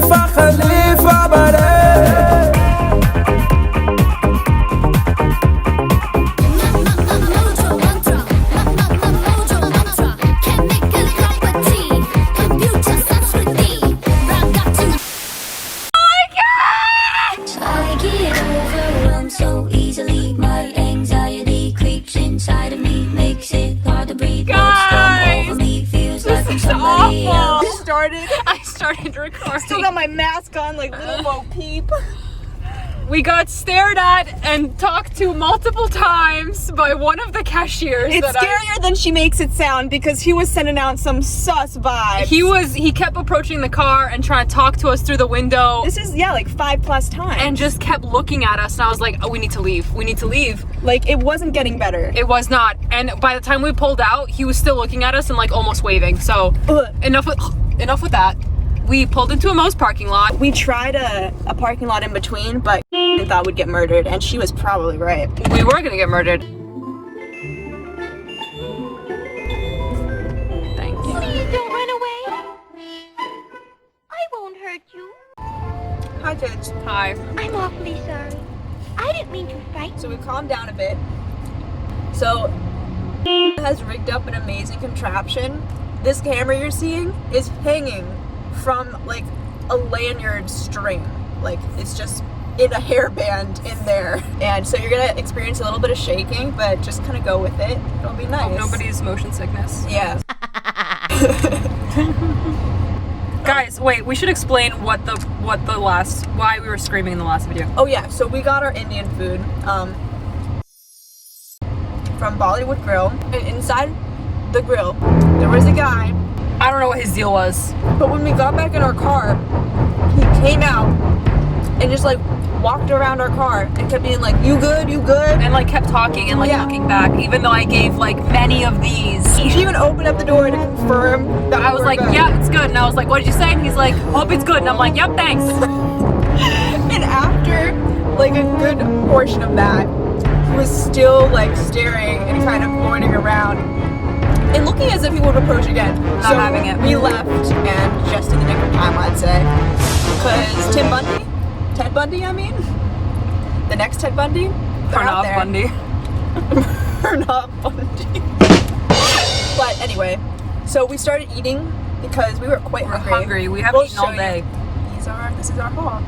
Khalifa Bare. So easily, my anxiety creeps inside of me, makes it hard to breathe. Guys, over me, feels like I'm this is somebody awful. else. I started recording. Still got my mask on like little Bo Peep. We got stared at and talked to multiple times by one of the cashiers. It's scarier than she makes it sound because he was sending out some sus vibes. He kept approaching the car and trying to talk to us through the window. This is, like 5+ times. And just kept looking at us, and I was like, oh, we need to leave. We need to leave. Like, it wasn't getting better. It was not. And by the time we pulled out, he was still looking at us and like almost waving. So enough with that. We pulled into a Moe's parking lot. We tried a parking lot in between, but I thought we'd get murdered, and she was probably right. We were gonna get murdered. Thank you. Please don't run away. I won't hurt you. Hi, kids. Hi. I'm awfully sorry. I didn't mean to frighten So we calmed down a bit. So has rigged up an amazing contraption. This camera you're seeing is hanging from like a lanyard string. Like it's just in a hairband in there. And so you're gonna experience a little bit of shaking, but just kind of go with it. It'll be nice. Hope nobody's motion sickness. Yeah. Guys, wait, we should explain why we were screaming in the last video. Oh yeah, so we got our Indian food from Bollywood Grill, and inside the grill there was a guy. I don't know what his deal was. But when we got back in our car, he came out and just like walked around our car and kept being like, you good, you good? And like kept talking and like looking back, even though I gave like many of these. She even opened up the door to confirm that I was like, yeah, it's good. And I was like, what did you say? And he's like, hope it's good. And I'm like, yep, thanks. And after like a good portion of that, he was still like staring and kind of pointing around and looking as if he would approach again. Not having it. We left, and just in the nick of time, I'd say. Because Ted Bundy, I mean, the next Ted Bundy, they're out there. Bundy. Not Bundy. But anyway, so we started eating because we were quite hungry. We haven't eaten all day. This is our haul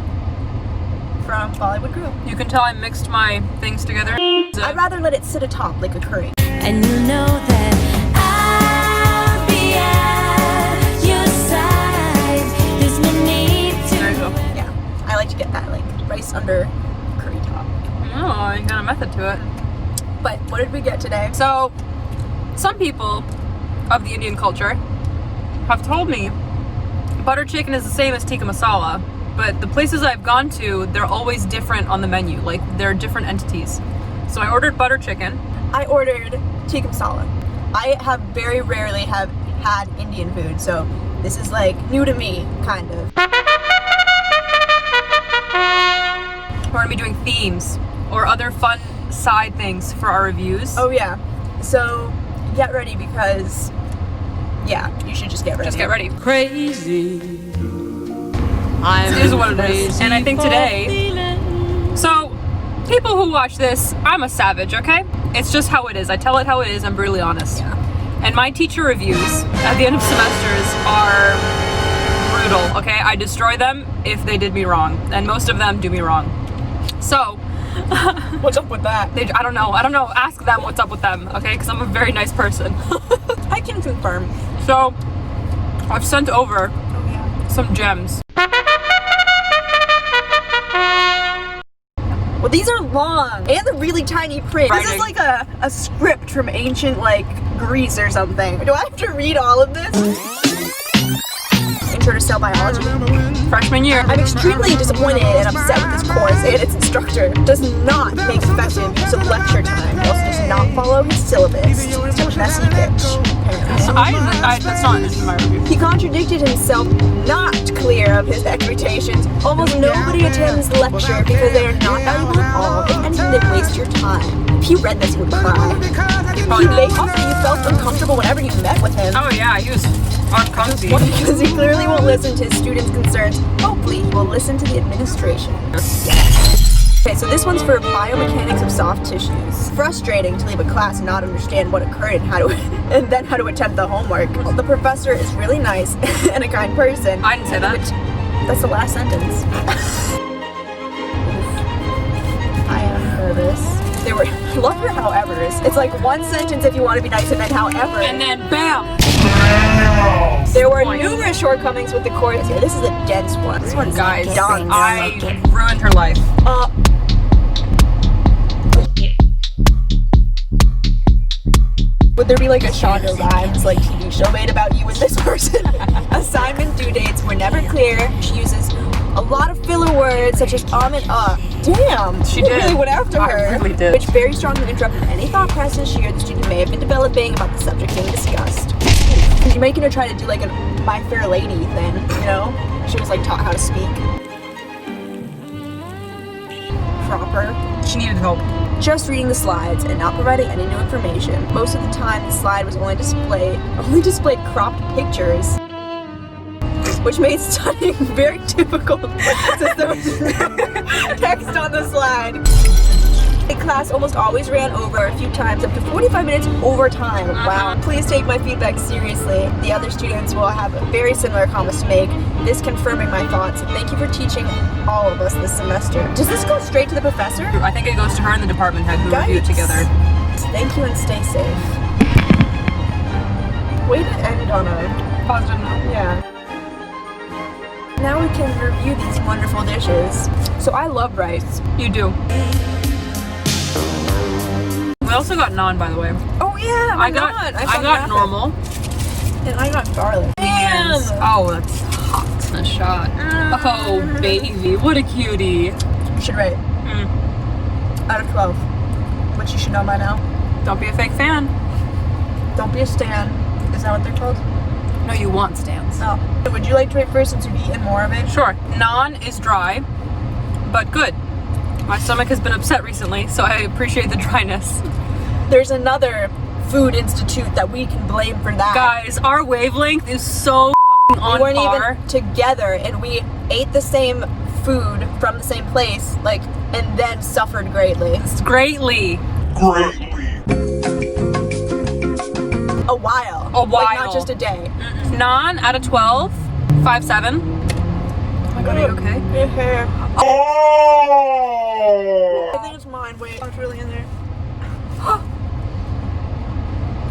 from Bollywood Grill. You can tell I mixed my things together. I'd rather let it sit atop like a curry. And you know that I'll be at your side. There's no need to. There you go. Yeah, I like to get that like rice under curry top. Oh, you got a method to it. But what did we get today? So, some people of the Indian culture have told me butter chicken is the same as tikka masala, but the places I've gone to, they're always different on the menu. Like, they're different entities. So I ordered butter chicken. I ordered tikka masala. I have very rarely have had Indian food, so this is like new to me, kind of. We're gonna be doing themes or other fun side things for our reviews. Oh yeah, so get ready because, yeah, you should just get ready. Just get ready. Crazy. This is what it is. And I think today, so people who watch this, I'm a savage, okay? It's just how it is. I tell it how it is. I'm brutally honest. Yeah. And my teacher reviews at the end of semesters are brutal, okay? I destroy them if they did me wrong. And most of them do me wrong. So, What's up with that? I don't know. Ask them what's up with them, okay? Because I'm a very nice person. I can confirm. So, I've sent over some gems. Well, these are long and the really tiny print. This is like a script from ancient like Greece or something. Do I have to read all of this? Intro to Cell Biology. Freshman year. I'm extremely disappointed and upset with this course, and its instructor does not make effective use of lecture time. He also does not follow his syllabus. He's a messy bitch. That's not in my review. He contradicted himself, not clear of his expectations. Almost nobody attends the lecture because they are not valuable at all. If anything, they waste your time. If he read this, he would cry. He probably did. Also, you felt uncomfortable whenever you met with him. Oh yeah, he was uncomfy. Because he clearly won't listen to his students' concerns. Hopefully, he will listen to the administration. Okay, so this one's for biomechanics of soft tissues. Frustrating to leave a class and not understand what occurred and and then how to attempt the homework. The professor is really nice and a kind person. I didn't say that. That's the last sentence. I am nervous. There were love your howevers. It's like one sentence if you want to be nice and then however. And then bam! There were Point. numerous shortcomings with the chorus. Yeah, this is a dense one. This one's Guys, done. I ruined her life. Would there be like a Shonda Rhimes like TV show made about you and this person? Assignment due dates were never clear. She uses a lot of filler words such as and Damn, She you did. really went after I her. really did. Which very strongly interrupted any thought process she or the student may have been developing about the subject being discussed. You're making her try to do like a My Fair Lady thing, you know? She was like taught how to speak. Proper. She needed help. Just reading the slides and not providing any new information. Most of the time, the slide was only displayed cropped pictures, which made studying very difficult since there was no text on the slide. The class almost always ran over a few times, up to 45 minutes over time. Wow. Please take my feedback seriously. The other students will have very similar comments to make, this confirming my thoughts. Thank you for teaching all of us this semester. Does this go straight to the professor? I think it goes to her and the department head who review it Yikes. together. Thank you and stay safe. Way to end on a Positive note. yeah. Now we can review these wonderful dishes. So I love rice. You do. We also got naan, by the way. Oh yeah, I got normal. and I got garlic. And, oh, that's hot in a shot. Oh, baby, what a cutie. You should rate out of 12, which you should know by now. Don't be a fake fan. Don't be a stan. Is that what they're called? No, you want stands. Oh. Would you like to rate first since you've eaten more of it? Sure. Naan is dry, but good. My stomach has been upset recently, so I appreciate the dryness. There's another food institute that we can blame for that. Guys, our wavelength is so f***ing on We weren't par. even together and we ate the same food from the same place, like, and then suffered greatly. Greatly. A while. A while. Like, not just a day. Naan out of 12, 5.7. Oh my god, are you okay? Your hair. I think it's mine. Wait, it's really in there.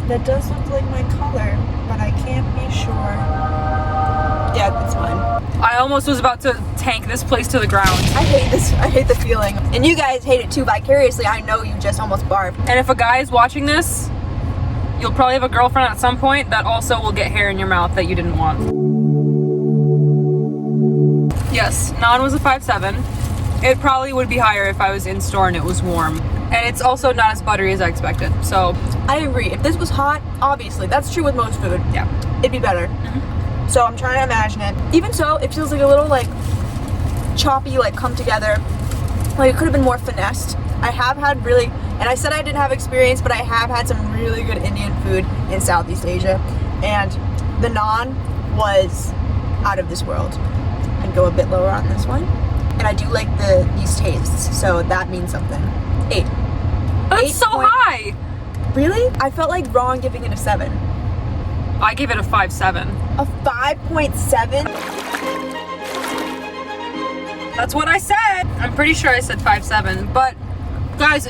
That does look like my color, but I can't be sure. Yeah, it's mine. I almost was about to tank this place to the ground. I hate this. I hate the feeling. And you guys hate it too vicariously. I know you just almost barfed. And if a guy is watching this, you'll probably have a girlfriend at some point that also will get hair in your mouth that you didn't want. Yes, naan was a 5.7. It probably would be higher if I was in store and it was warm. And it's also not as buttery as I expected, so. I agree. If this was hot, obviously, that's true with most food. Yeah. It'd be better. So I'm trying to imagine it. Even so, it feels like a little like choppy, like come together. Like it could have been more finessed. I have had really, and I said I didn't have experience, but I have had some really good Indian food in Southeast Asia. And the naan was out of this world. I'd go a bit lower on this one. And I do like these tastes, so that means something. 8. That's 8 so point- high! Really? I felt like wrong giving it a 7. I gave it a 5.7. A 5.7? That's what I said! I'm pretty sure I said 5.7, but guys,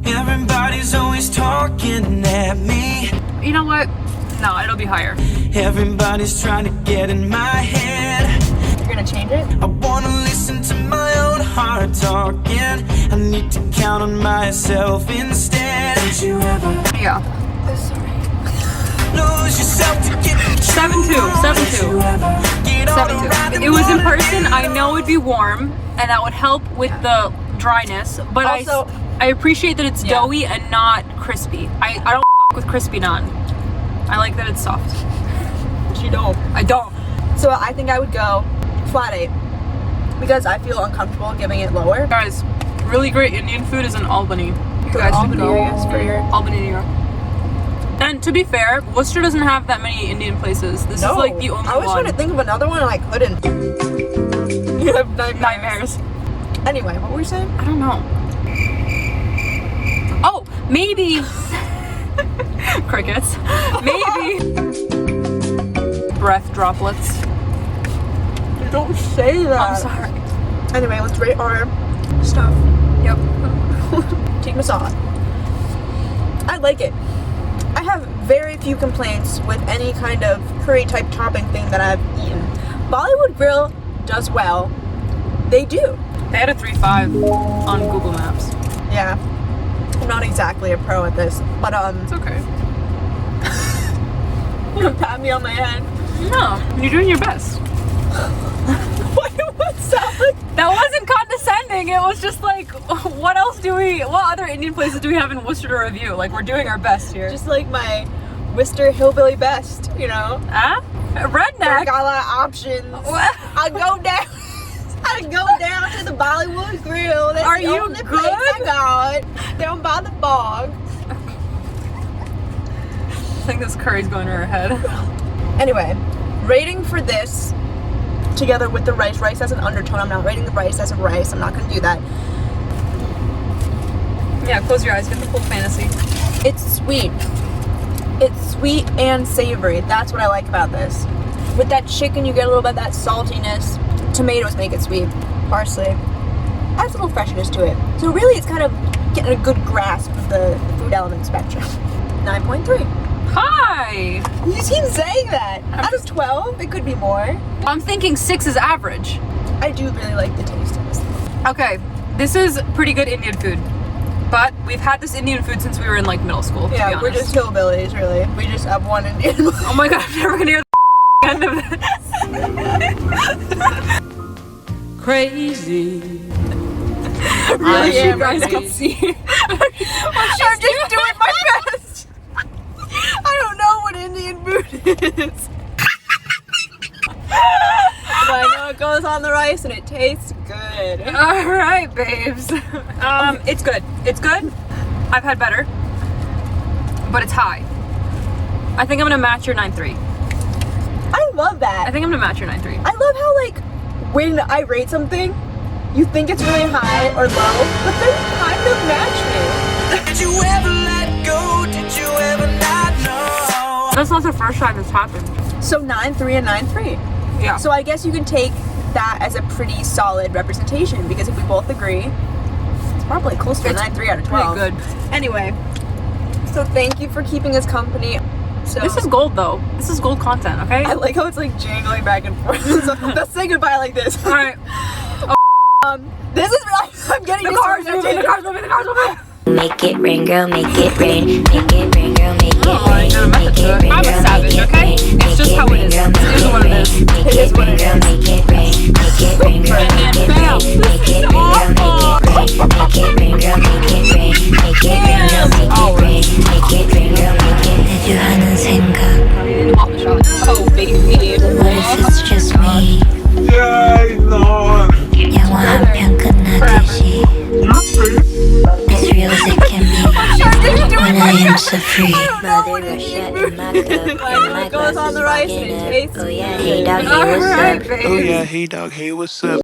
Everybody's always talking at me. you know what? No, it'll be higher. Everybody's trying to get in my head. You're gonna change it? I wanna listen to my own heart talking. I need to count on myself instead. Don't you ever Yeah. lose yourself to get 7.2. 7.2. get all 7.2. around If the it was in water. person, I know it'd be warm, and that would help with the dryness, but Also- I appreciate that it's Yeah. doughy and not crispy. I don't f with crispy naan. I like that it's soft. But you don't. I don't. So I think I would go flat 8. Because I feel uncomfortable giving it lower. Guys, really great Indian food is in Albany. You Go guys to should Albany, go. I guess, for your- Albany, New York. And to be fair, Worcester doesn't have that many Indian places. This is like the only one. I was trying to think of another one and I couldn't. You have Nightmares. Anyway, what were you saying? I don't know. Oh, maybe. Crickets. Maybe. Breath droplets. Don't say that. I'm sorry. Anyway, let's rate our stuff. Yep. Tikka masala. I like it. I have very few complaints with any kind of curry type topping thing that I've eaten. Bollywood Grill does well. They do. They had a 3.5 on Google Maps. Yeah. I'm not exactly a pro at this, but It's okay. pat me on my head. No, you're doing your best. What sound like? That wasn't condescending. It was just like, what other Indian places do we have in Worcester to review? Like, we're doing our best here. Just like my Worcester hillbilly best, you know? Huh? I Redneck? got a lot of options. What? I go down to the Bollywood Grill. That's Are the you only good? place I got down by the bog. I think this curry's going to her head. Anyway, rating for this together with the rice has an undertone. I'm not rating the rice as a rice. I'm not going to do that. Yeah, close your eyes. Get the full fantasy. It's sweet. It's sweet and savory. That's what I like about this. With that chicken, you get a little bit of that saltiness. Tomatoes make it sweet. Parsley adds a little freshness to it. So really, it's kind of getting a good grasp of the food element spectrum. 9.3. Hi! You just keep saying that. Out of 12, it could be more. I'm thinking 6 is average. I do really like the taste of this. Okay, this is pretty good Indian food. But we've had this Indian food since we were in like middle school, to be Yeah, honest. we're just hillbillies, really. We just have one Indian. Oh my god, I'm never gonna hear the end of this. Crazy. Really, am you guys crazy. can see. I'm just doing my best. I don't know what Indian food is. But I know it goes on the rice and it tastes good. Alright, babes. It's good. It's good. I've had better. But it's high. I think I'm gonna match your 9.3. I love that. I think I'm gonna match your 9.3. I love how, like, when I rate something, you think it's really high or low, but then you kind of match me. Did you ever let go? Did you ever not know? That's not the first time this happened. So 9.3 and 9.3. Yeah. So I guess you can take that as a pretty solid representation, because if we both agree, it's probably close to a 9.3 out of 12. pretty good. Anyway, so thank you for keeping us company. So This is gold though. This is gold content, okay? I like how it's like jangling back and forth. So let's say goodbye like this. Alright. This is I'm getting The car's moving, the car's moving, the car's moving! Make it rain, girl, make it rain. Make it rain, girl, make it Oh, I rain. never meant Make to do it it. rain, I'm a girl, savage, make it okay? rain. It's Make just it how it rain, is. girl, It make is it what it rain. is. Make It is it what rain, it girl, is. make it rain. Make it rain, girl, make it rain. Bam. Make it rain, girl, make it rain. Make it rain, girl, make it rain. Make it rain, girl, make it rain. Make it rain, girl, make it. 내주 하는 생각. Off the shot. Oh, baby. What if it's just me? Yeah, no. 영화 한 편 끝나듯이. As real as it can be. When I am so free. Mother Russia in my cup. And my It goes glass on is the rice and fogging it up. tastes Oh yeah, hey dog, hey what's Alright, up? babe. Oh yeah, hey dog, hey, what's up?